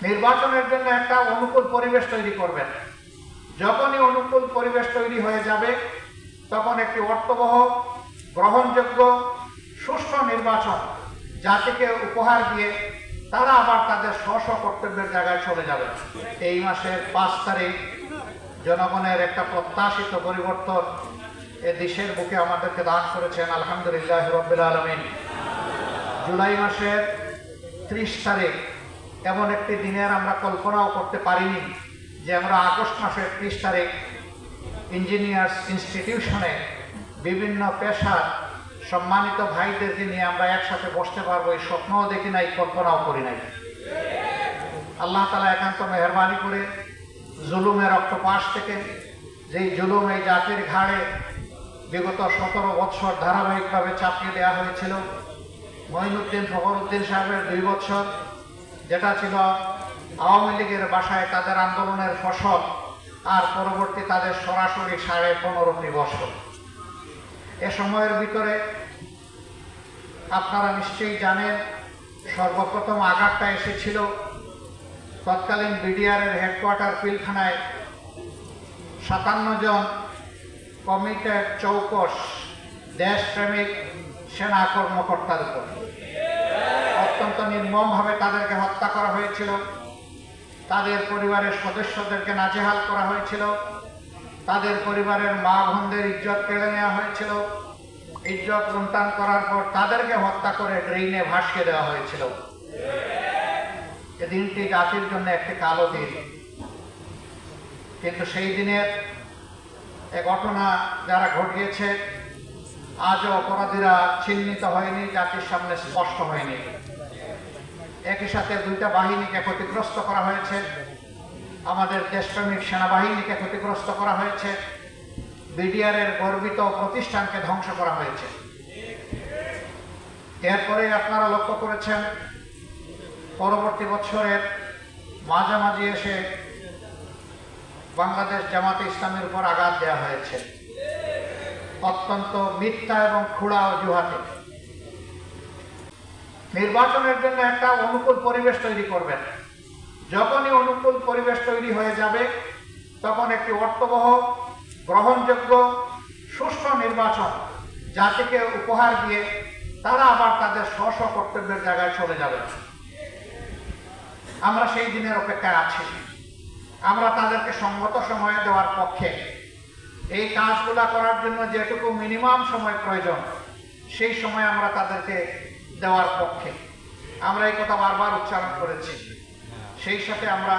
নির্বাচনের জন্য একটা অনুকূল পরিবেশ তৈরি করবেন। যখনই অনুকূল পরিবেশ তৈরি হয়ে যাবে তখন একটি অর্থবহ, গ্রহণযোগ্য, সুষ্ঠু নির্বাচন জাতিকে উপহার দিয়ে তারা আবার তাদের স্ব কর্তব্যের জায়গায় চলে যাবে। এই মাসের 5 তারিখ জনগণের একটা প্রত্যাশিত পরিবর্তন এ দেশের বুকে আমাদেরকে দান করেছেন, আলহামদুলিল্লাহ রাব্বিল আলামিন। জুলাই মাসের 30 তারিখ এমন একটি দিনের আমরা কল্পনাও করতে পারিনি যে আমরা আগস্ট মাসের 30 তারিখ ইঞ্জিনিয়ার্স ইনস্টিটিউশনে বিভিন্ন পেশার সম্মানিত ভাইদেরকে নিয়ে আমরা একসাথে বসতে পারবো, এই স্বপ্নও দেখি নাই, কল্পনাও করি নাই। আল্লাহ তাআলা একান্ত মেহেরবানি করে জুলুমের অক্টোপাস থেকে, যেই জুলুম এই জাতির ঘাড়ে বিগত 17 বৎসর ধারাবাহিকভাবে চাপিয়ে দেওয়া হয়েছিল, মঈনুদ্দিন ফখরুদ্দিন সাহেবের 2 বছর, যেটা ছিল আওয়ামী লীগের বাসায় তাদের আন্দোলনের ফসল, আর পরবর্তী তাদের সরাসরি 15.5 বছর। এ সময়ের ভিতরে আপনারা নিশ্চয়ই জানেন, সর্বপ্রথম আঘাতটা এসেছিল তৎকালীন বিডিআরের হেডকোয়ার্টার পিলখানায় 57 জন কমিটেড চৌকস দেশপ্রেমিক সেনা কর্মকর্তার উপর। অত্যন্ত নির্মমভাবে তাদেরকে হত্যা করা হয়েছিল, তাদের পরিবারের সদস্যদেরকে নাজেহাল করা হয়েছিল, তাদের পরিবারের মা বোনদের ইজ্জত কেড়ে নেওয়া হয়েছিল, ইজ্জত লুণ্ঠন করার পর তাদেরকে হত্যা করে ড্রেইনে ভাসিয়ে দেওয়া হয়েছিল। এই দিনটি জাতির জন্য একটি কালো দিন, কিন্তু সেই দিনের এ ঘটনা যারা ঘটিয়েছে আজও অপরাধীরা চিহ্নিত হয়নি, জাতির সামনে স্পষ্ট হয়নি। একই সাথে 2টা বাহিনীকে ক্ষতিগ্রস্ত করা হয়েছে, আমাদের দেশপ্রেমিক সেনাবাহিনীকে ক্ষতিগ্রস্ত করা হয়েছে, বিডিআরের গর্বিত প্রতিষ্ঠানকে ধ্বংস করা হয়েছে। এরপরে আপনারা লক্ষ্য করেছেন পরবর্তী বছরের মাঝামাঝি এসে বাংলাদেশ জামাতে ইসলামের উপর আঘাত দেওয়া হয়েছে অত্যন্ত মিথ্যা এবং খোঁড়া অজুহাতে। নির্বাচনের জন্য একটা অনুকূল পরিবেশ তৈরি করবেন। যখনই অনুকূল পরিবেশ তৈরি হয়ে যাবে তখন একটি অর্থবহ, গ্রহণযোগ্য, সুষ্ঠু নির্বাচন জাতিকে উপহার দিয়ে তারা আবার তাদের স্ব কর্তব্যের জায়গায় চলে যাবে। আমরা সেই দিনের অপেক্ষায় আছি। আমরা তাদেরকে সঙ্গত সময় দেওয়ার পক্ষে। এই কাজগুলা করার জন্য যেটুকু মিনিমাম সময় প্রয়োজন সেই সময় আমরা তাদেরকে দেওয়ার পক্ষে। আমরা এই কথা বারবার উচ্চারণ করেছি। সেই সাথে আমরা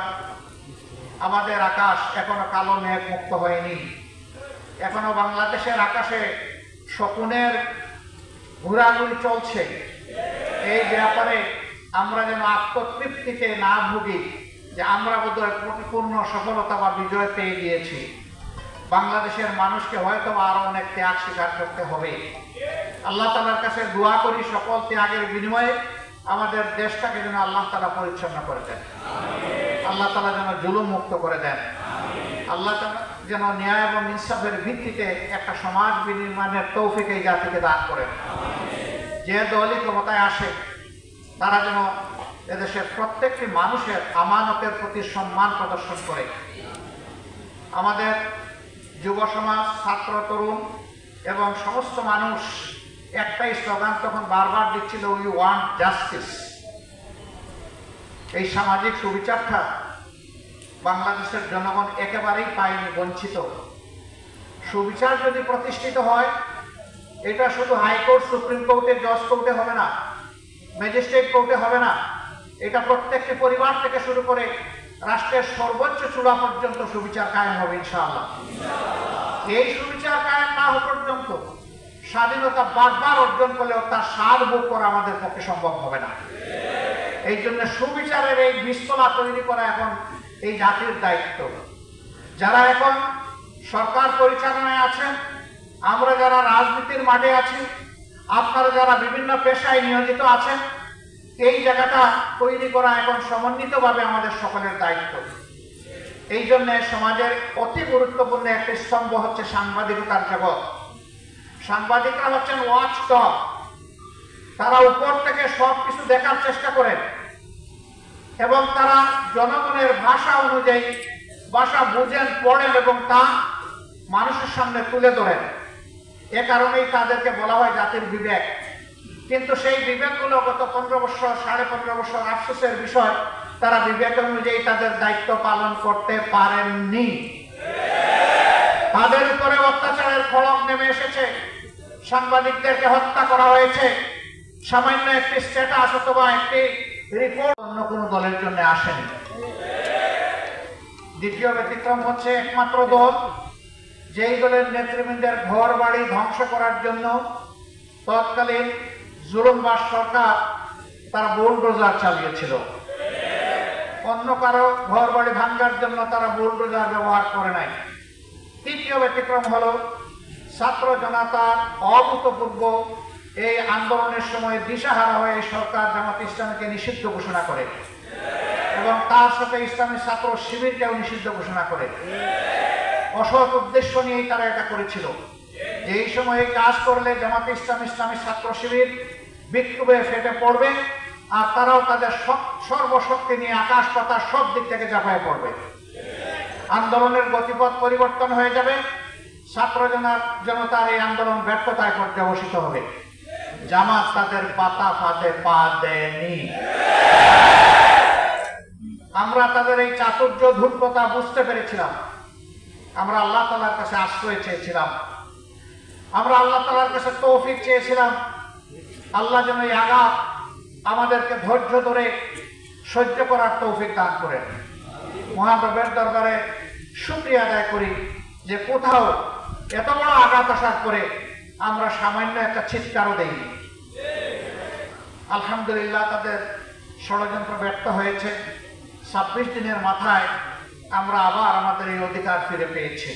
আমাদের আকাশ এখনো কালো মেঘ মুক্ত হয়নি, এখনো বাংলাদেশের আকাশে শকুনের ঘোরাঘুরি চলছে। এই ব্যাপারে আমরা যেন আত্মতৃপ্তিতে না ভুগি যে আমরা বোধহয় পরিপূর্ণ সফলতা বা বিজয় পেয়ে গিয়েছি। বাংলাদেশের মানুষকে হয়তো আরো অনেক ত্যাগ স্বীকার করতে হবে। আল্লাহ তাআলার কাছে দোয়া করি সকল ত্যাগের বিনিময়ে আমাদের দেশটাকে যেন আল্লাহ তাআলা পরিচ্ছন্ন করে দেন, আল্লাহ তাআলা যেন জুলুম মুক্ত করে দেন, আল্লাহ তাআলা যেন ন্যায় এবং ইনসাফের ভিত্তিতে একটা সমাজ বিনির্মাণের তৌফিক এই জাতিকে দান করেন। যে দলই ক্ষমতায় আসে তারা যেন এদেশের প্রত্যেকটি মানুষের আমানতের প্রতি সম্মান প্রদর্শন করে। আমাদের যুব সমাজ, ছাত্র, তরুণ এবং সমস্ত মানুষ একটাই স্লোগান তখন বারবার দিচ্ছিল, উই ওয়ান্ট জাস্টিস। এই সামাজিক সুবিচারটা বাংলাদেশের জনগণ একেবারেই পায়নি, বঞ্চিত। সুবিচার যদি প্রতিষ্ঠিত হয় এটা শুধু হাইকোর্ট, সুপ্রিম কোর্টে, জজ কোর্টে হবে না, ম্যাজিস্ট্রেট কোর্টে হবে না, এটা প্রত্যেকটি পরিবার থেকে শুরু করে রাষ্ট্রের সর্বোচ্চ চূড়া পর্যন্ত সুবিচার কায়েম হবে ইনশাআল্লাহ। এই সুবিচার কায়েম না হওয়া পর্যন্ত স্বাধীনতা বারবার অর্জন করলেও তার স্বাদ ভোগ করা আমাদের পক্ষে সম্ভব হবে না। এই জন্য সুবিচারের এই বীজতলা তৈরি করা এখন এই জাতির দায়িত্ব। যারা এখন সরকার পরিচালনায় আছেন, আমরা যারা রাজনীতির মাঠে আছি, আপনারা যারা বিভিন্ন পেশায় নিয়োজিত আছেন, এই জায়গাটা তৈরি করা এখন সমন্বিতভাবে আমাদের সকলের দায়িত্ব। এই জন্য সমাজের অতি গুরুত্বপূর্ণ একটি স্তম্ভ হচ্ছে সাংবাদিকতার জগৎ। সাংবাদিকরা হচ্ছেন ওয়াচ ডগ। তারা উপর থেকে সব কিছু দেখার চেষ্টা করেন, এবং তারা জনগণের ভাষা অনুযায়ী ভাষা বুঝেন, পড়েন এবং তা মানুষের সামনে তুলে ধরেন। এ কারণেই তাদেরকে বলা হয় জাতির বিবেক। কিন্তু সেই বিবেকগুলো গত 15 বছর 15.5 বছর আফসোসের বিষয়, তারা বিবেক অনুযায়ী তাদের দায়িত্ব পালন করতে পারেননি। তাদের উপরে অত্যাচারের খড়গ নেমে এসেছে, সাংবাদিকদেরকে হত্যা করা হয়েছে। সামান্য একটি স্ট্যাটাস অথবা একটি রিপোর্ট অন্য কোনো দলের জন্য আসেনি। দ্বিতীয় ব্যতিক্রম হচ্ছে একমাত্র দল যেই দলের নেতৃবৃন্দের ঘর বাড়ি ধ্বংস করার জন্য তৎকালীন জুলুমবাজ সরকার তারা বুলডোজার চালিয়েছিল। অন্য কারো ঘর বাড়ি ভাঙার জন্য তারা বুলডোজার ব্যবহার করে নাই। তৃতীয় ব্যতিক্রম হলো ছাত্র জনতার অভূতপূর্ব এই আন্দোলনের সময় দিশাহারা হয়ে সরকার জামাত ইসলামীকে নিষিদ্ধ ঘোষণা করে এবং তার সাথে ইসলামী ছাত্র শিবিরকেও নিষিদ্ধ ঘোষণা করে। অসৎ উদ্দেশ্য নিয়েই তারা এটা করেছিল। এই সময়ে কাজ করলে জামাত ইসলাম, ইসলামী ছাত্র শিবির বিক্ষোভে ফেটে পড়বে আর তারাও তাদের সর্বশক্তি নিয়ে আকাশ পাতাল সব দিক থেকে ঝাঁপায় পড়বে। আন্দোলনের গতিপথ পরিবর্তন হয়ে যাবে। ছাত্র জনতার এই আন্দোলন ব্যর্থতায় পর্যবসিত হবে। জামাত তাদের পাতা ফাঁদে পা দেয়নি। আমরা তাদের এই চাতুর্য ধূর্ততা বুঝতে পেরেছিলাম। আমরা আল্লাহ তাআলার কাছে আশ্রয় চেয়েছিলাম। আমরা আল্লাহ তাআলার কাছে তৌফিক চেয়েছিলাম। আল্লাহ যেন এই আঘাত আমাদেরকে ধৈর্য ধরে সহ্য করার তৌফিক দান করেন। মহান রবের দরবারে শুকরিয়া আদায় করি যে কোথাও এত বড় আঘাত আসার পরে আমরা সামান্য একটা চিৎকারও দেইনি। আলহামদুলিল্লাহ, তাদের ষড়যন্ত্র ব্যর্থ হয়েছে। 26 দিনের মাথায় আমরা আবার আমাদের এই অধিকার ফিরে পেয়েছি।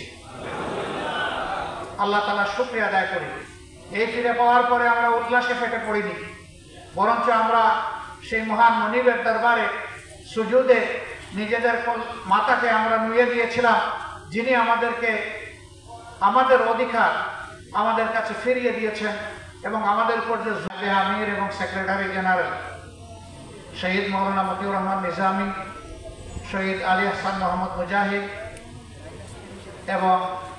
আল্লাহ তাআলার শুকরিয়া আদায় করি। এই ফিরে পাওয়ার পরে আমরা উল্লাসে ফেটে পড়িনি, বরঞ্চ আমরা সেই মহান মনিবের দরবারে সুজুদে নিজেদের মাথাকে আমরা নুয়ে দিয়েছিলাম, যিনি আমাদেরকে আমাদের অধিকার আমাদের কাছে ফিরিয়ে দিয়েছেন এবং আমাদের উপর যে আমির এবং সেক্রেটারি জেনারেল শহীদ মৌলানা মতিউর রহমান নিজামী, শহীদ আলী হাসান মোহাম্মদ মুজাহিদ এবং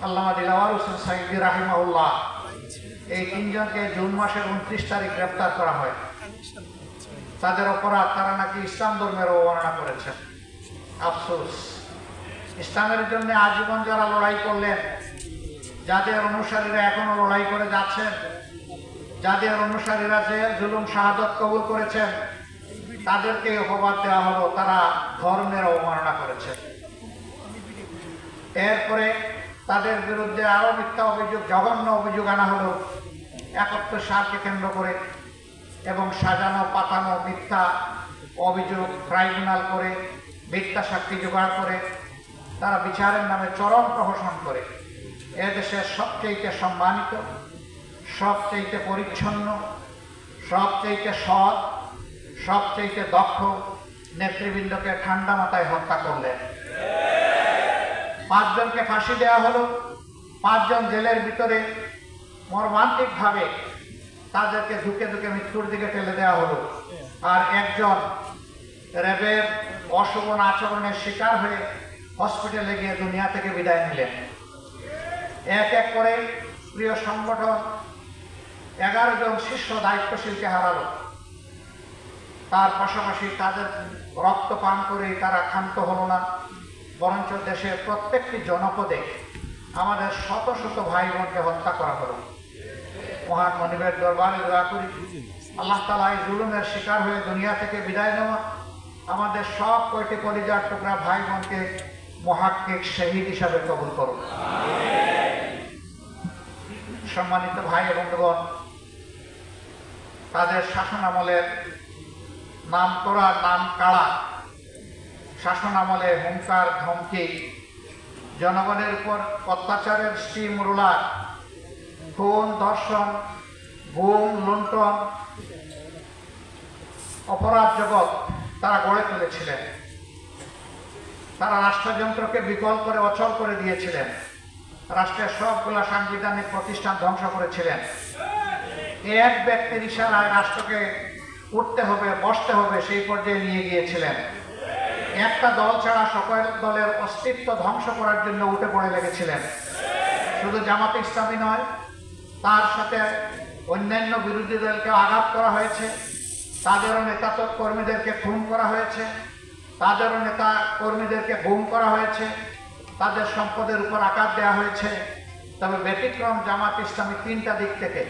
আল্লামা দিলাওয়ার হোসেন সাইদি রাহিমাহুল্লাহ, এই তিনজনকে জুন মাসের 29 তারিখ গ্রেফতার করা হয়। তাদের অপরাধ, তারা নাকি ইসলাম ধর্মের অবমাননা করেছেন। আফসোস, ইসলামের জন্য আজীবন যারা লড়াই করলেন, যাদের অনুসারীরা এখনো লড়াই করে যাচ্ছেন, যাদের অনুসারীরা যে জুলুম শাহাদত কবুল করেছেন, তাদেরকে অপবাদ দেওয়া হলো তারা ধর্মের অবমাননা করেছেন। এরপরে তাদের বিরুদ্ধে আরো মিথ্যা অভিযোগ, জঘন্য অভিযোগ আনা হলো 71 সালকে কেন্দ্র করে এবং সাজানো পাতানো মিথ্যা অভিযোগ ট্রাইব্যুনাল করে মিথ্যা সাক্ষী জোগাড় করে তারা বিচারের নামে চরম প্রহসন করে এদেশের সবচেয়ে সম্মানিত, সবচেয়ে পরিচ্ছন্ন, সবচেয়ে সৎ, সবচেয়ে দক্ষ নেতৃবৃন্দকে ঠান্ডা মাথায় হত্যা করলেন। 5 জনকে ফাঁসি দেওয়া হলো, 5 জন জেলের ভিতরে মর্মান্তিকভাবে তাদেরকে ধুকে ধুকে মৃত্যুর দিকে ঠেলে দেওয়া হলো। আর একজন র্যাবের অশোভন আচরণের শিকার হয়ে হসপিটালে গিয়ে দুনিয়া থেকে বিদায় নিলেন। এক এক করে প্রিয় সংগঠন 11 জন শীর্ষ দায়িত্বশীলকে হারালো। তার পাশাপাশি তাদের রক্ত পান করে তারা ক্ষান্ত হলো না, বরঞ্চ দেশের প্রত্যেকটি জনপদে আমাদের শত শত ভাই বোনকে হত্যা করা হলো। মহান মনিবের দরবারে দোয়া করি আল্লাহ তাআলা এই জুলুমের শিকার হয়ে দুনিয়া থেকে বিদায় নেওয়া আমাদের সব কয়টি কলিজার টুকরা ভাই বোনকে মুহাক্কিক শহীদ হিসাবে কবুল করুন। সম্মানিত ভাই এবং বোন, তাদের শাসনামলের নাম করা নাম কাড়া শাসনামলে হুঙ্কার ধমকি, জনগণের উপর অত্যাচারের স্টিম রোলার, খুন ধর্ষণ, গুম লুণ্ঠন, অপরাধ জগৎ তারা গড়ে তুলেছিলেন। তারা রাষ্ট্রযন্ত্রকে বিকল করে অচল করে দিয়েছিলেন, রাষ্ট্রের সবগুলা সাংবিধানিক প্রতিষ্ঠান ধ্বংস করেছিলেন। এক ব্যক্তির ইশারায় রাষ্ট্রকে উঠতে হবে, বসতে হবে সেই পর্যায়ে নিয়ে গিয়েছিলেন। একটা দল ছাড়া সকল দলের অস্তিত্ব ধ্বংস করার জন্য উঠে পড়ে লেগেছিলেন। শুধু জামাত ইসলামী নয়, তার সাথে অন্যান্য বিরোধী দলকে আঘাত করা হয়েছে, তাদেরও নেতা কর্মীদেরকে খুন করা হয়েছে, তাদেরও নেতা কর্মীদেরকে গুম করা হয়েছে, তাদের সম্পদের উপর আঘাত দেওয়া হয়েছে। তবে ব্যতিক্রম জামাত ইসলামী তিনটা দিক থেকে।